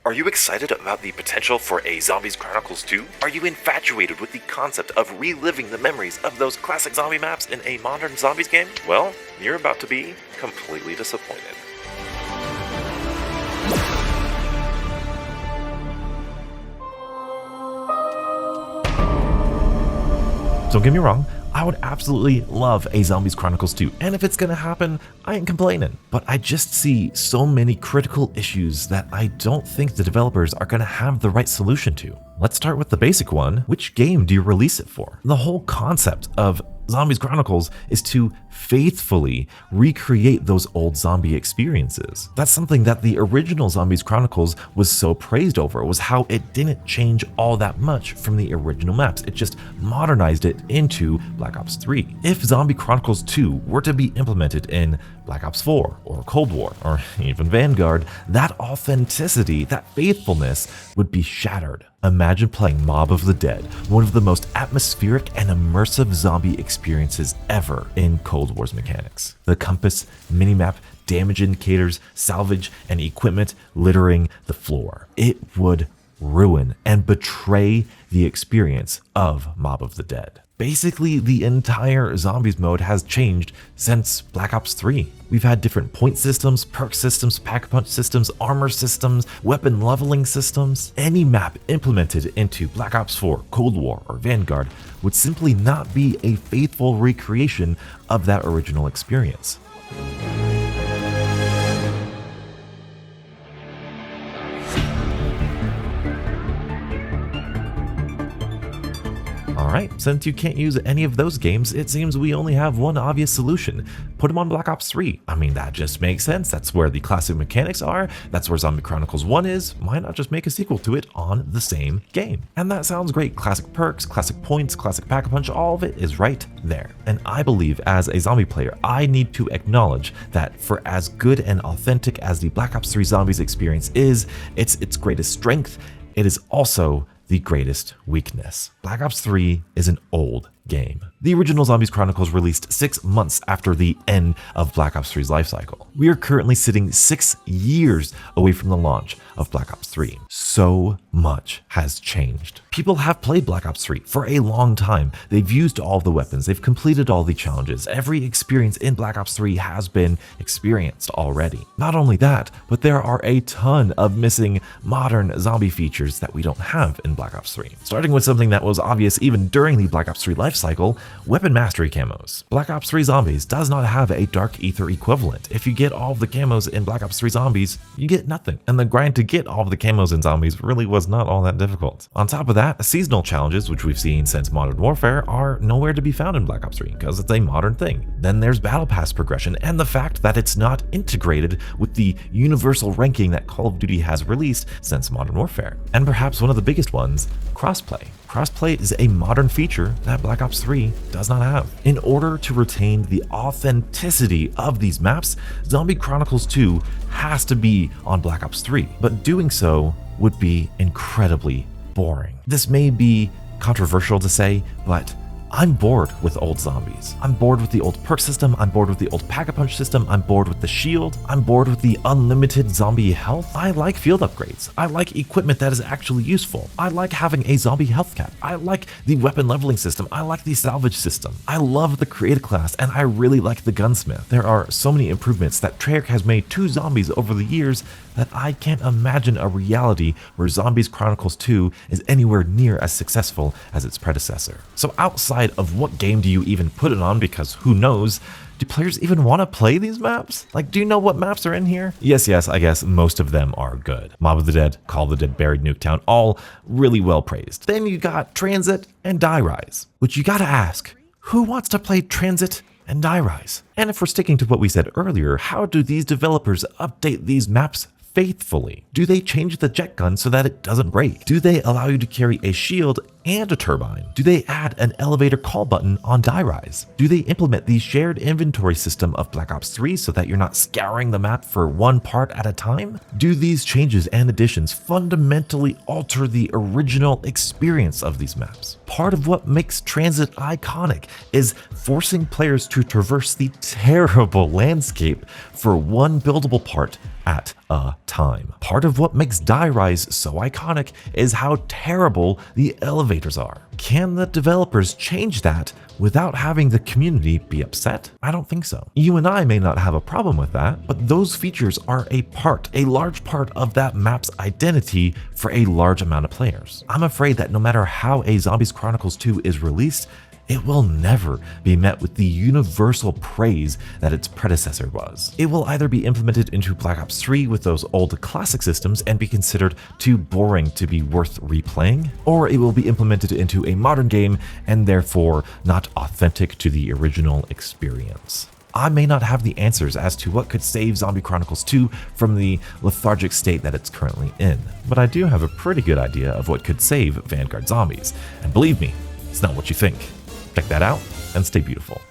Are you excited about the potential for a Zombies Chronicles 2? Are you infatuated with the concept of reliving the memories of those classic zombie maps in a modern zombies game? Well, you're about to be completely disappointed. Don't get me wrong, I would absolutely love a Zombies Chronicles 2, and if it's gonna happen, I ain't complaining. But I just see so many critical issues that I don't think the developers are gonna have the right solution to. Let's start with the basic one. Which game do you release it for? The whole concept of Zombies Chronicles is to faithfully recreate those old zombie experiences. That's something that the original Zombies Chronicles was so praised over, was how it didn't change all that much from the original maps. It just modernized it into Black Ops 3. If Zombie Chronicles 2 were to be implemented in Black Ops 4 or Cold War or even Vanguard, that authenticity, that faithfulness would be shattered. Imagine playing Mob of the Dead, one of the most atmospheric and immersive zombie experiences ever in Cold War's mechanics. The compass, minimap, damage indicators, salvage, and equipment littering the floor. It would ruin and betray the experience of Mob of the Dead. Basically, the entire zombies mode has changed since Black Ops 3. We've had different point systems, perk systems, pack-a-punch systems, armor systems, weapon leveling systems. Any map implemented into Black Ops 4, Cold War, or Vanguard would simply not be a faithful recreation of that original experience. Alright, since you can't use any of those games, it seems we only have one obvious solution. Put them on Black Ops 3. I mean, that just makes sense. That's where the classic mechanics are. That's where Zombie Chronicles 1 is. Why not just make a sequel to it on the same game? And that sounds great. Classic perks, classic points, classic pack-a-punch, all of it is right there. And I believe as a zombie player, I need to acknowledge that for as good and authentic as the Black Ops 3 Zombies experience is, its greatest strength, it is also the greatest weakness. Black Ops 3 is an old game. The original Zombies Chronicles released 6 months after the end of Black Ops 3's lifecycle. We are currently sitting 6 years away from the launch of Black Ops 3. So much has changed. People have played Black Ops 3 for a long time. They've used all the weapons, they've completed all the challenges. Every experience in Black Ops 3 has been experienced already. Not only that, but there are a ton of missing modern zombie features that we don't have in Black Ops 3. Starting with something that was obvious even during the Black Ops 3 lifecycle, weapon mastery camos. Black Ops 3 Zombies does not have a Dark Ether equivalent. If you get all of the camos in Black Ops 3 Zombies, you get nothing. And the grind to get all of the camos in Zombies really was not all that difficult. On top of that, seasonal challenges, which we've seen since Modern Warfare, are nowhere to be found in Black Ops 3 because it's a modern thing. Then there's Battle Pass progression and the fact that it's not integrated with the universal ranking that Call of Duty has released since Modern Warfare. And perhaps one of the biggest ones, crossplay. Crossplay is a modern feature that Black Ops 3 does not have. In order to retain the authenticity of these maps, Zombie Chronicles 2 has to be on Black Ops 3, but doing so would be incredibly boring. This may be controversial to say, but I'm bored with old zombies. I'm bored with the old perk system, I'm bored with the old pack-a-punch system, I'm bored with the shield, I'm bored with the unlimited zombie health. I like field upgrades. I like equipment that is actually useful. I like having a zombie health cap. I like the weapon leveling system. I like the salvage system. I love the creative class, and I really like the gunsmith. There are so many improvements that Treyarch has made to zombies over the years that I can't imagine a reality where Zombies Chronicles 2 is anywhere near as successful as its predecessor. So outside of what game do you even put it on, because who knows, do players even want to play these maps? Like, do you know what maps are in here? Yes, I guess most of them are good. Mob of the Dead, Call of the Dead, Buried Nuketown, all really well praised. Then you got Transit and Die Rise, which you gotta ask, who wants to play Transit and Die Rise? And if we're sticking to what we said earlier, how do these developers update these maps faithfully? Do they change the jet gun so that it doesn't break? Do they allow you to carry a shield and a turbine? Do they add an elevator call button on Die Rise? Do they implement the shared inventory system of Black Ops 3 so that you're not scouring the map for one part at a time? Do these changes and additions fundamentally alter the original experience of these maps? Part of what makes Transit iconic is forcing players to traverse the terrible landscape for one buildable part at a time. Part of what makes Die Rise so iconic is how terrible the elevators are. Can the developers change that without having the community be upset? I don't think so. You and I may not have a problem with that, but those features are a large part of that map's identity for a large amount of players. I'm afraid that no matter how a Zombies Chronicles 2 is released, it will never be met with the universal praise that its predecessor was. It will either be implemented into Black Ops 3 with those old classic systems and be considered too boring to be worth replaying, or it will be implemented into a modern game and therefore not authentic to the original experience. I may not have the answers as to what could save Zombie Chronicles 2 from the lethargic state that it's currently in, but I do have a pretty good idea of what could save Vanguard Zombies, and believe me, it's not what you think. Check that out and stay beautiful.